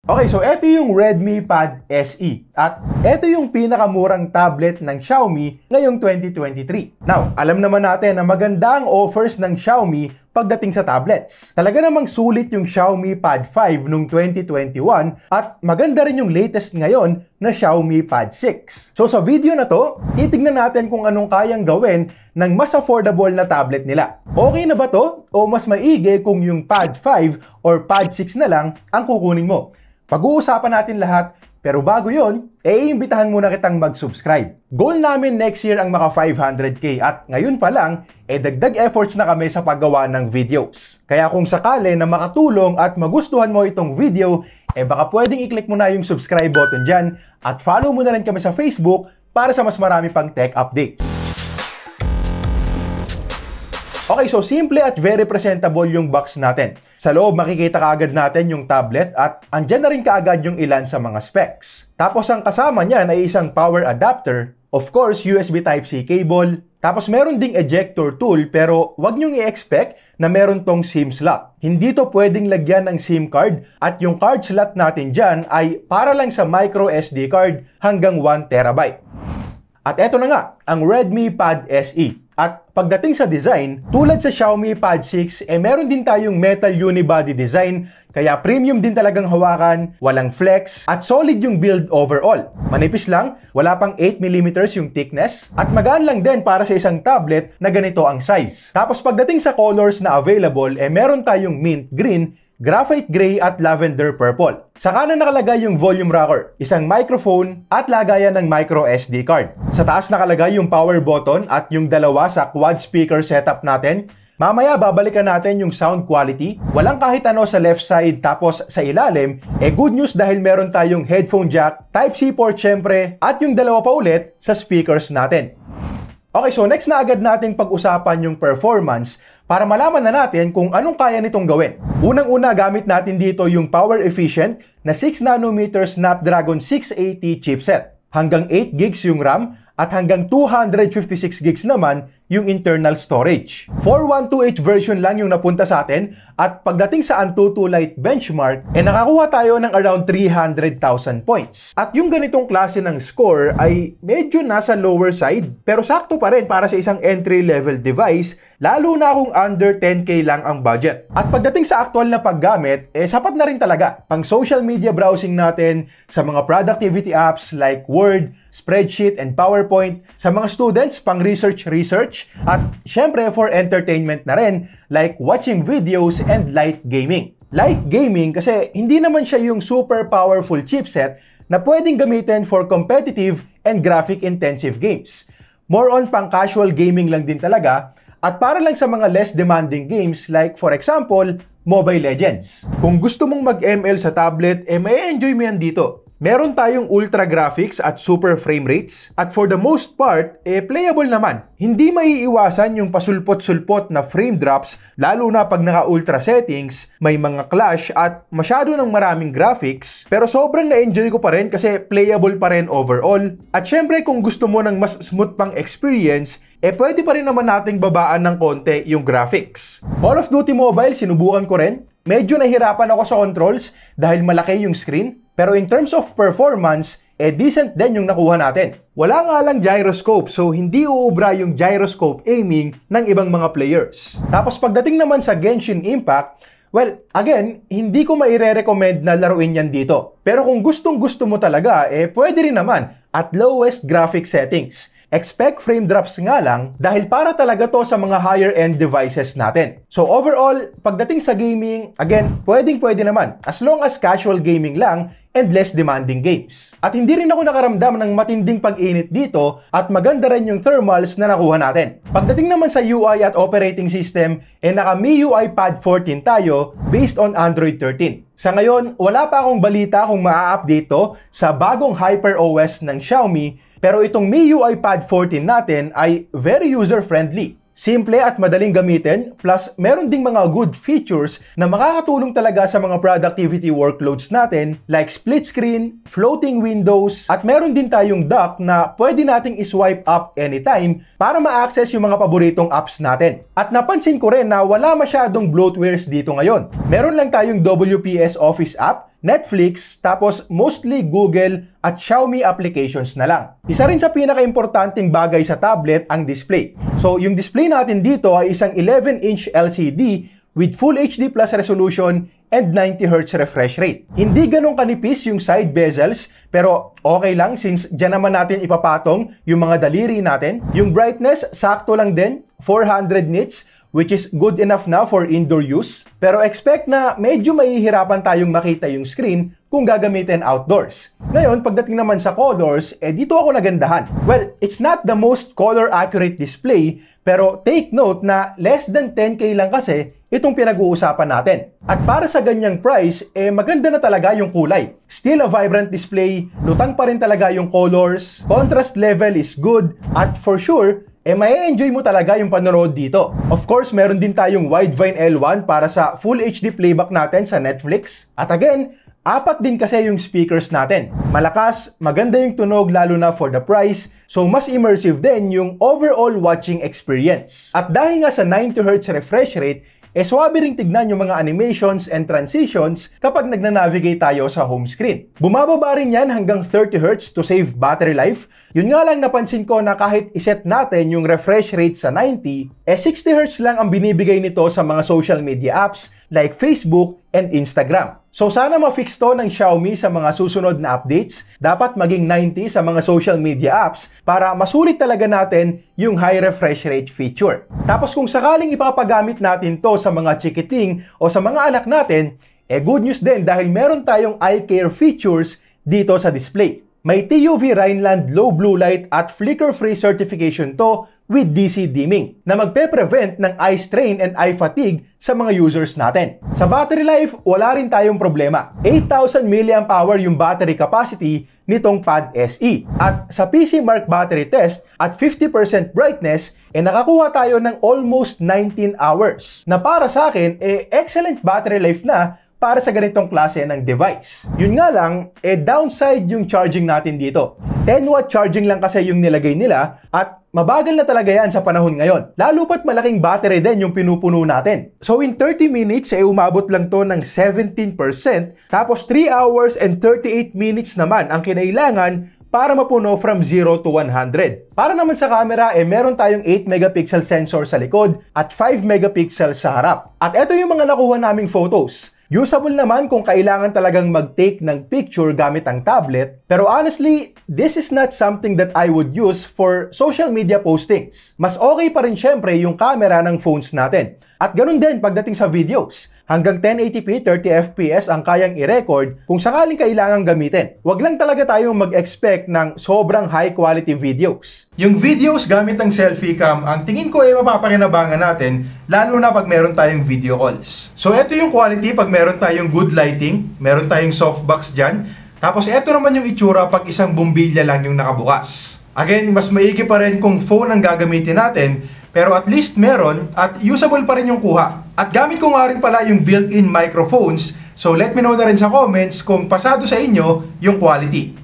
Okay, so ito yung Redmi Pad SE at ito yung pinakamurang tablet ng Xiaomi ngayong 2023. Now, alam naman natin na maganda ang offers ng Xiaomi pagdating sa tablets. Talaga namang sulit yung Xiaomi Pad 5 noong 2021 at maganda rin yung latest ngayon na Xiaomi Pad 6. So sa video na to, titignan natin kung anong kayang gawin ng mas affordable na tablet nila. Okay na ba to? O mas maigi kung yung Pad 5 or Pad 6 na lang ang kukunin mo? Pag-uusapan natin lahat, pero bago yon, iimbitahan muna kitang mag-subscribe. Goal namin next year ang maka 500k at ngayon pa lang, dagdag efforts na kami sa paggawa ng videos. Kaya kung sakali na makatulong at magustuhan mo itong video, baka pwedeng i-click mo na yung subscribe button dyan at follow mo na rin kami sa Facebook para sa mas marami pang tech updates. Okay, so simple at very presentable yung box natin. Sa loob, makikita kaagad natin yung tablet at andyan na rin kaagad yung ilan sa mga specs. Tapos ang kasama niyan ay isang power adapter, of course, USB Type-C cable, tapos meron ding ejector tool pero wag niyong i-expect na meron tong SIM slot. Hindi to pwedeng lagyan ng SIM card at yung card slot natin dyan ay para lang sa micro SD card hanggang 1TB. At eto na nga, ang Redmi Pad SE. At pagdating sa design, tulad sa Xiaomi Pad 6, meron din tayong metal unibody design, kaya premium din talagang hawakan, walang flex, at solid yung build overall. Manipis lang, wala pang 8mm yung thickness, at magaan lang din para sa isang tablet na ganito ang size. Tapos pagdating sa colors na available, meron tayong mint green, graphite gray at lavender purple. Sa kanan nakalagay yung volume rocker, isang microphone at lagayan ng micro SD card. Sa taas nakalagay yung power button at yung dalawa sa quad speaker setup natin. Mamaya babalikan natin yung sound quality. Walang kahit ano sa left side tapos sa ilalim, good news dahil meron tayong headphone jack, Type-C port syempre at yung dalawa pa ulit sa speakers natin. Okay, so next na agad natin pag-usapan yung performance para malaman na natin kung anong kaya nitong gawin. Unang-una, gamit natin dito yung power efficient na 6nm Snapdragon 680 chipset. Hanggang 8GB yung RAM at hanggang 256GB naman yung internal storage. 4128 version lang yung napunta sa atin at pagdating sa Antutu Lite benchmark, nakakuha tayo ng around 300,000 points. At yung ganitong klase ng score ay medyo nasa lower side pero sakto pa rin para sa isang entry-level device lalo na kung under 10k lang ang budget. At pagdating sa actual na paggamit, sapat na rin talaga pang social media browsing natin, sa mga productivity apps like Word, spreadsheet, and PowerPoint, sa mga students pang research, at syempre for entertainment na rin like watching videos and light gaming. Light gaming kasi hindi naman siya yung super powerful chipset na pwedeng gamitin for competitive and graphic-intensive games. More on pang casual gaming lang din talaga at para lang sa mga less demanding games like for example, Mobile Legends. Kung gusto mong mag-ML sa tablet, may enjoy mo yan dito. Meron tayong ultra graphics at super frame rates at for the most part, playable naman. Hindi maiiwasan yung pasulpot-sulpot na frame drops lalo na pag naka-ultra settings, may mga clash at masyado ng maraming graphics pero sobrang na-enjoy ko pa rin kasi playable pa rin overall. At syempre kung gusto mo ng mas smooth pang experience, pwede pa rin naman nating babaan ng konti yung graphics. Call of Duty Mobile, sinubukan ko rin. Medyo nahirapan ako sa controls dahil malaki yung screen. Pero in terms of performance, decent din yung nakuha natin. Wala nga lang gyroscope, so hindi uubra yung gyroscope aiming ng ibang mga players. Tapos pagdating naman sa Genshin Impact, well, again, hindi ko maire-recommend na laruin yan dito. Pero kung gustong-gusto mo talaga, pwede rin naman at lowest graphic settings. Expect frame drops nga lang dahil para talaga to sa mga higher-end devices natin. So overall, pagdating sa gaming, again, pwedeng-pwede naman as long as casual gaming lang and less demanding games. At hindi rin ako nakaramdam ng matinding pag-init dito at maganda rin yung thermals na nakuha natin. Pagdating naman sa UI at operating system, naka MIUI Pad 14 tayo based on Android 13. Sa ngayon, wala pa akong balita kung maa-update to sa bagong HyperOS ng Xiaomi, pero itong MIUI Pad 14 natin ay very user-friendly. Simple at madaling gamitin, plus meron ding mga good features na makakatulong talaga sa mga productivity workloads natin like split screen, floating windows, at meron din tayong dock na pwede nating iswipe up anytime para ma-access yung mga paboritong apps natin. At napansin ko rin na wala masyadong bloatwares dito ngayon. Meron lang tayong WPS Office app Netflix, tapos mostly Google at Xiaomi applications na lang. Isa rin sa pinaka-importanting bagay sa tablet ang display. So yung display natin dito ay isang 11-inch LCD with Full HD Plus resolution and 90Hz refresh rate. Hindi ganun kanipis yung side bezels, pero okay lang since dyan naman natin ipapatong yung mga daliri natin. Yung brightness, sakto lang din, 400 nits, which is good enough now for indoor use. Pero expect na medyo mahihirapan tayong makita yung screen kung gagamitin outdoors. Ngayon, pagdating naman sa colors, dito ako nagandahan. Well, it's not the most color-accurate display, pero take note na less than 10K lang kasi itong pinag-uusapan natin. At para sa ganyang price, maganda na talaga yung kulay. Still a vibrant display, lutang pa rin talaga yung colors, contrast level is good, at for sure, may enjoy mo talaga yung panonood dito. Of course, meron din tayong Widevine L1 para sa Full HD playback natin sa Netflix. At again, 4 din kasi yung speakers natin. Malakas, maganda yung tunog lalo na for the price, so mas immersive din yung overall watching experience. At dahil nga sa 90Hz refresh rate, swabe ring tignan yung mga animations and transitions kapag nagna-navigate tayo sa home screen. Bumababa rin yan hanggang 30Hz to save battery life. Yun nga lang napansin ko na kahit iset natin yung refresh rate sa 90, 60Hz lang ang binibigay nito sa mga social media apps like Facebook and Instagram. So sana ma-fix to ng Xiaomi sa mga susunod na updates. Dapat maging 90 sa mga social media apps para masulit talaga natin yung high refresh rate feature. Tapos kung sakaling ipapagamit natin to sa mga chikiting o sa mga anak natin, good news din dahil meron tayong eye care features dito sa display. May TUV Rhineland Low Blue Light at Flicker-Free certification to with DC dimming na magpe-prevent ng eye strain and eye fatigue sa mga users natin. Sa battery life, wala rin tayong problema. 8,000 mAh yung battery capacity nitong Pad SE. At sa PC Mark battery test at 50% brightness, nakakuha tayo ng almost 19 hours. Na para sa akin, excellent battery life na para sa ganitong klase ng device. Yun nga lang, downside yung charging natin dito. 10W charging lang kasi yung nilagay nila at mabagal na talaga yan sa panahon ngayon. Lalo pat malaking battery din yung pinupuno natin. So in 30 minutes, umabot lang to ng 17%, tapos 3 hours and 38 minutes naman ang kinailangan para mapuno from 0 to 100. Para naman sa camera, meron tayong 8 megapixel sensor sa likod at 5 megapixel sa harap. At ito yung mga nakuha naming photos. Usable naman kung kailangan talagang mag-take ng picture gamit ang tablet, pero honestly, this is not something that I would use for social media postings. Mas okay pa rin syempre yung camera ng phones natin. At ganun din pagdating sa videos. Hanggang 1080p 30fps ang kayang i-record kung sakaling kailangang gamitin. Huwag lang talaga tayong mag-expect ng sobrang high quality videos. Yung videos gamit ang selfie cam, ang tingin ko mapapakinabangan natin, lalo na pag meron tayong video calls. So ito yung quality pag meron tayong good lighting, meron tayong softbox dyan, tapos ito naman yung itsura pag isang bumbilya lang yung nakabukas. Again, mas maigi pa rin kung phone ang gagamitin natin, pero at least meron at usable pa rin yung kuha. At gamit ko nga rin pala yung built-in microphones, so let me know na rin sa comments kung pasado sa inyo yung quality.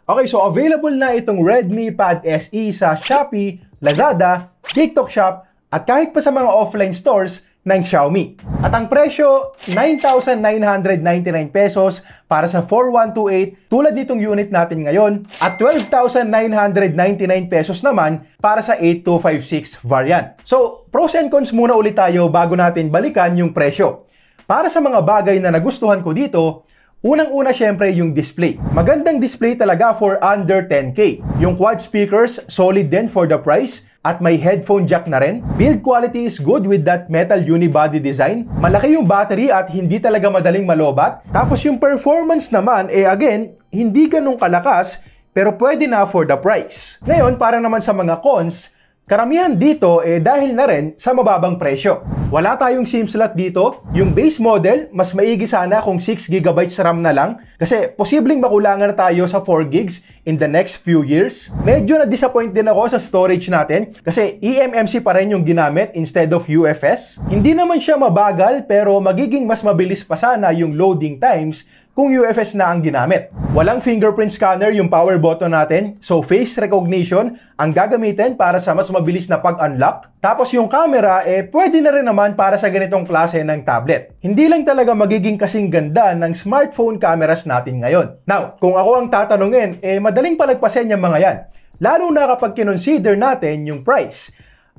Okay, so available na itong Redmi Pad SE sa Shopee, Lazada, TikTok Shop, at kahit pa sa mga offline stores ng Xiaomi. At ang presyo, 9,999 pesos para sa 4128 tulad nitong unit natin ngayon at 12,999 pesos naman para sa 8256 variant. So, pros and cons muna ulit tayo bago natin balikan yung presyo. Para sa mga bagay na nagustuhan ko dito, unang-una syempre yung display. Magandang display talaga for under 10K. Yung quad speakers, solid din for the price. At may headphone jack na rin. Build quality is good with that metal unibody design. Malaki yung battery at hindi talaga madaling malobat. Tapos yung performance naman, again, hindi ganun kalakas, pero pwede na for the price. Ngayon, para naman sa mga cons, karamihan dito dahil na rin sa mababang presyo. Wala tayong SIM slot dito. Yung base model, mas maigi sana kung 6GB RAM na lang kasi posibleng makulangan na tayo sa 4GB in the next few years. Medyo na-disappoint din ako sa storage natin kasi eMMC pa rin yung ginamit instead of UFS. Hindi naman siya mabagal pero magiging mas mabilis pa sana yung loading times kung UFS na ang ginamit. Walang fingerprint scanner yung power button natin, so face recognition ang gagamitin para sa mas mabilis na pag-unlock. Tapos yung camera, pwede na rin naman para sa ganitong klase ng tablet. Hindi lang talaga magiging kasing ganda ng smartphone cameras natin ngayon. Now, kung ako ang tatanungin, madaling palagpasin yung mga yan. Lalo na kapag kinonsider natin yung price.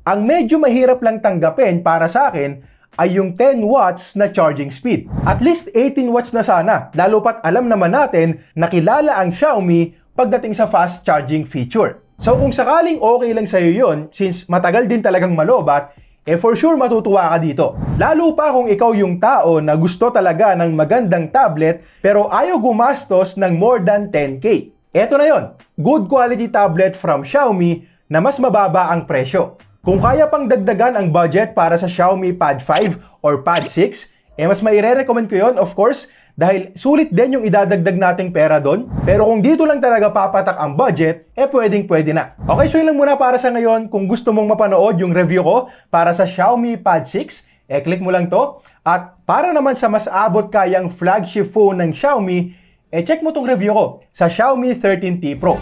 Ang medyo mahirap lang tanggapin para sa akin ay yung 10 watts na charging speed. At least 18 watts na sana, lalo pat alam naman natin na kilala ang Xiaomi pagdating sa fast charging feature. So kung sakaling okay lang sa'yo yun, since matagal din talagang malobat, for sure matutuwa ka dito. Lalo pa kung ikaw yung tao na gusto talaga ng magandang tablet pero ayaw gumastos ng more than 10K. Eto na yon, good quality tablet from Xiaomi na mas mababa ang presyo. Kung kaya pang dagdagan ang budget para sa Xiaomi Pad 5 or Pad 6, mas maire-recommend ko yon, of course, dahil sulit din yung idadagdag nating pera doon. Pero kung dito lang talaga papatak ang budget, pwedeng-pwede na. Okay, so yun lang muna para sa ngayon. Kung gusto mong mapanood yung review ko para sa Xiaomi Pad 6, click mo lang to. At para naman sa mas abot kayang flagship phone ng Xiaomi, check mo tong review ko sa Xiaomi 13T Pro.